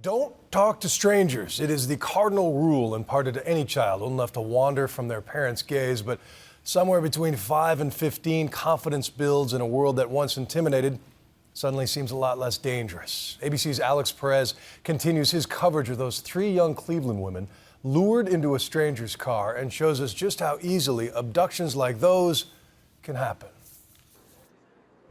Don't talk to strangers. It is the cardinal rule imparted to any child old enough to wander from their parents' gaze. But somewhere between 5 and 15, confidence builds in a world that once intimidated suddenly seems a lot less dangerous. ABC's Alex Perez continues his coverage of those 3 young Cleveland women lured into a stranger's car and shows us just how easily abductions like those can happen.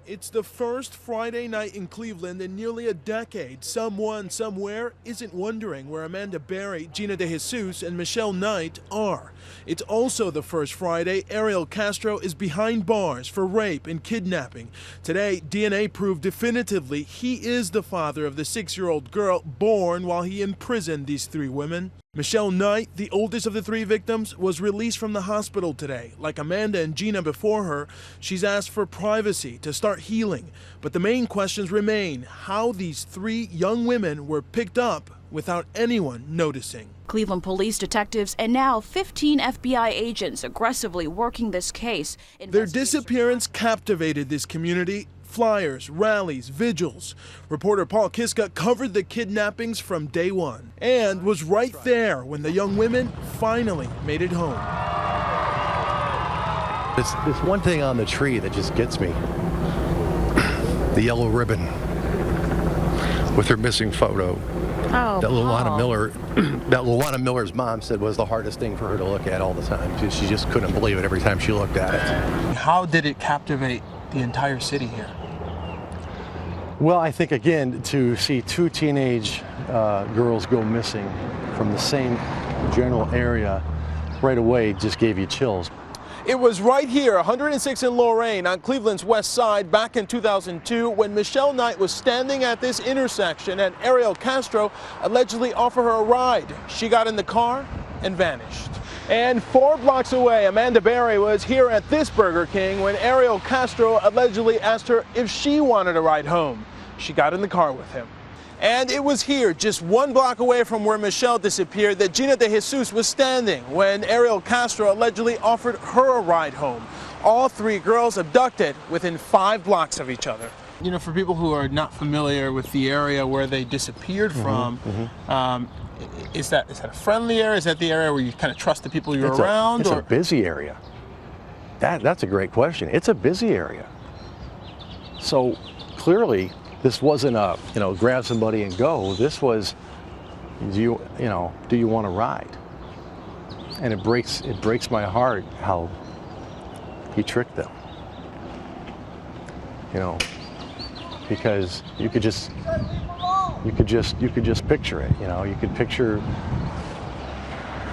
It's the first Friday night in Cleveland in nearly a decade. Someone, somewhere, isn't wondering where Amanda Berry, Gina DeJesus, and Michelle Knight are. It's also the first Friday Ariel Castro is behind bars for rape and kidnapping. Today, DNA proved definitively he is the father of the 6-year-old girl born while he imprisoned these 3 women. Michelle Knight, the oldest of the 3 victims, was released from the hospital today. Like Amanda and Gina before her, she's asked for privacy to start healing. But the main questions remain: how these 3 young women were picked up without anyone noticing. Cleveland police detectives and now 15 FBI agents aggressively working this case. Their disappearance captivated this community. Flyers, rallies, vigils. Reporter Paul Kiska covered the kidnappings from day one and was right there when the young women finally made it home. There's one thing on the tree that just gets me. The yellow ribbon with her missing photo. Oh, that Luana Miller's mom said was the hardest thing for her to look at all the time. She just couldn't believe it every time she looked at it. How did it captivate the entire city here? Well, I think, again, to see 2 teenage girls go missing from the same general area right away just gave you chills. It was right here, 106 in Lorain on Cleveland's west side back in 2002 when Michelle Knight was standing at this intersection and Ariel Castro allegedly offered her a ride. She got in the car and vanished. And 4 blocks away, Amanda Berry was here at this Burger King when Ariel Castro allegedly asked her if she wanted a ride home. She got in the car with him. And it was here, just 1 block away from where Michelle disappeared, that Gina DeJesus was standing when Ariel Castro allegedly offered her a ride home. All 3 girls abducted within 5 blocks of each other. You know, for people who are not familiar with the area where they disappeared from, is that a friendly area? Is that the area where you kind of trust the people you're around? It's a busy area. That's a great question. It's a busy area. So clearly, this wasn't a, grab somebody and go. This was, do you want to ride? And it breaks my heart how he tricked them. Because you could just picture it. You could picture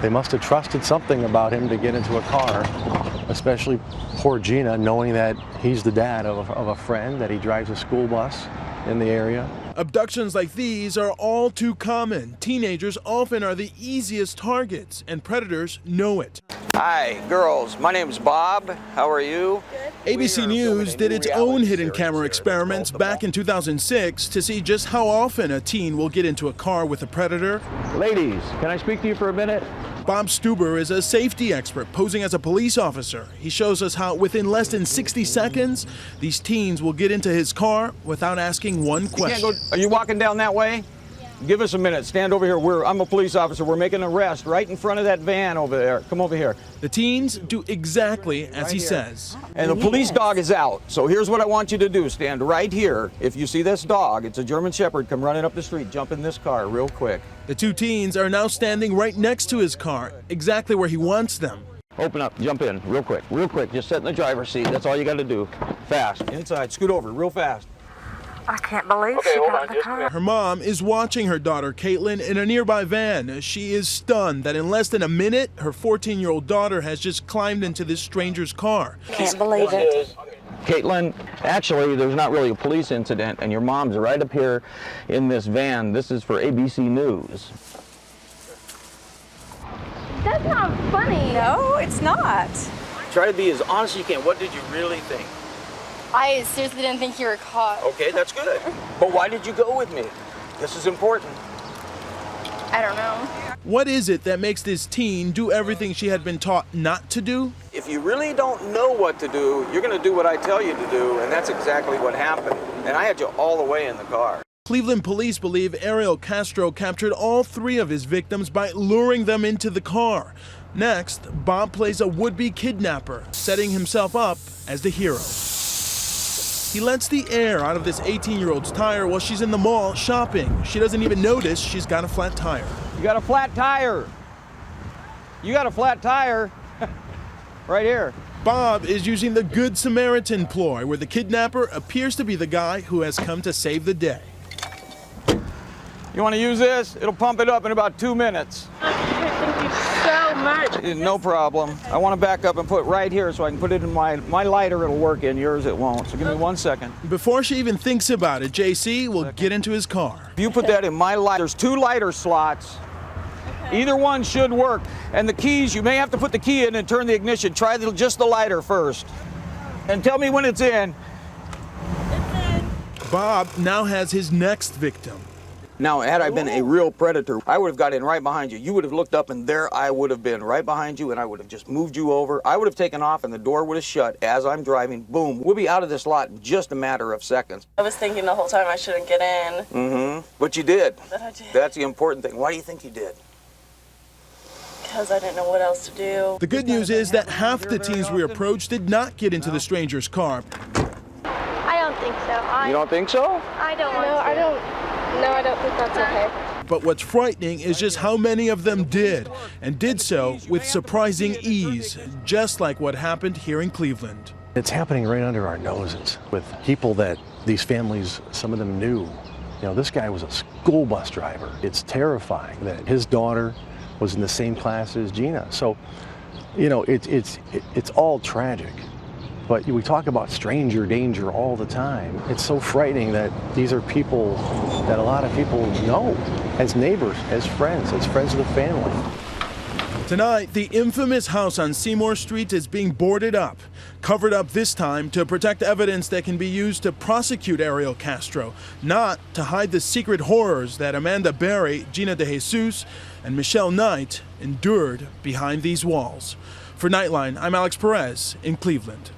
they must have trusted something about him to get into a car, especially poor Gina, knowing that he's the dad of a friend, that he drives a school bus in the area. Abductions like these are all too common. Teenagers often are the easiest targets, and predators know it. Hi, girls. My name's Bob. How are you? Good. ABC News did its own hidden camera experiments back in 2006 to see just how often a teen will get into a car with a predator. Ladies, can I speak to you for a minute? Bob Stuber is a safety expert posing as a police officer. He shows us how within less than 60 seconds, these teens will get into his car without asking one question. Are you walking down that way? Yeah. Give us a minute. Stand over here. I'm a police officer. We're making an arrest right in front of that van over there. Come over here. The teens do exactly as he says. And the police dog is out. So here's what I want you to do. Stand right here. If you see this dog, it's a German Shepherd, come running up the street. Jump in this car real quick. The 2 teens are now standing right next to his car, exactly where he wants them. Open up, jump in, real quick, just sit in the driver's seat. That's all you got to do. Fast. Inside, scoot over, real fast. I can't believe she got in the car. Her mom is watching her daughter Caitlin in a nearby van. She is stunned that in less than a minute, her 14-year-old daughter has just climbed into this stranger's car. Can't believe it. Caitlin, actually, there's not really a police incident, and your mom's right up here in this van. This is for ABC News. That's not funny. No, it's not. Try to be as honest as you can. What did you really think? I seriously didn't think you were caught. Okay, that's good. But why did you go with me? This is important. I don't know. What is it that makes this teen do everything she had been taught not to do? If you really don't know what to do, you're going to do what I tell you to do, and that's exactly what happened. And I had you all the way in the car. Cleveland police believe Ariel Castro captured all 3 of his victims by luring them into the car. Next, Bob plays a would-be kidnapper, setting himself up as the hero. He lets the air out of this 18-year-old's tire while she's in the mall shopping. She doesn't even notice she's got a flat tire. You got a flat tire. You got a flat tire. Right here. Bob is using the Good Samaritan ploy, where the kidnapper appears to be the guy who has come to save the day. You want to use this? It'll pump it up in about 2 minutes. Thank you so much. No problem. I want to back up and put right here so I can put it in my lighter. It'll work in yours. It won't. So give me 1 second. Before she even thinks about it, JC will get into his car. If you put that in my lighter, there's 2 lighter slots. Either one should work. And the keys, you may have to put the key in and turn the ignition. Try just the lighter first. And tell me when it's in. Bob now has his next victim. Now, had I been a real predator, I would have got in right behind you. You would have looked up, and there I would have been right behind you, and I would have just moved you over. I would have taken off, and the door would have shut as I'm driving. Boom. We'll be out of this lot in just a matter of seconds. I was thinking the whole time I shouldn't get in. Mm-hmm. But you did. But I did. That's the important thing. Why do you think you did? Because I didn't know what else to do. The good news is that half the teens we approached did not get into the stranger's car. I don't think so. You don't think so? I don't want to. No, I don't think that's okay. But what's frightening is just how many of them did, and did so with surprising ease, just like what happened here in Cleveland. It's happening right under our noses with people that these families, some of them knew. You know, this guy was a school bus driver. It's terrifying that his daughter was in the same class as Gina. So, you know, it's all tragic. But we talk about stranger danger all the time. It's so frightening that these are people that a lot of people know as neighbors, as friends of the family. Tonight, the infamous house on Seymour Street is being boarded up, covered up this time to protect evidence that can be used to prosecute Ariel Castro, not to hide the secret horrors that Amanda Berry, Gina De Jesus, and Michelle Knight endured behind these walls. For Nightline, I'm Alex Perez in Cleveland.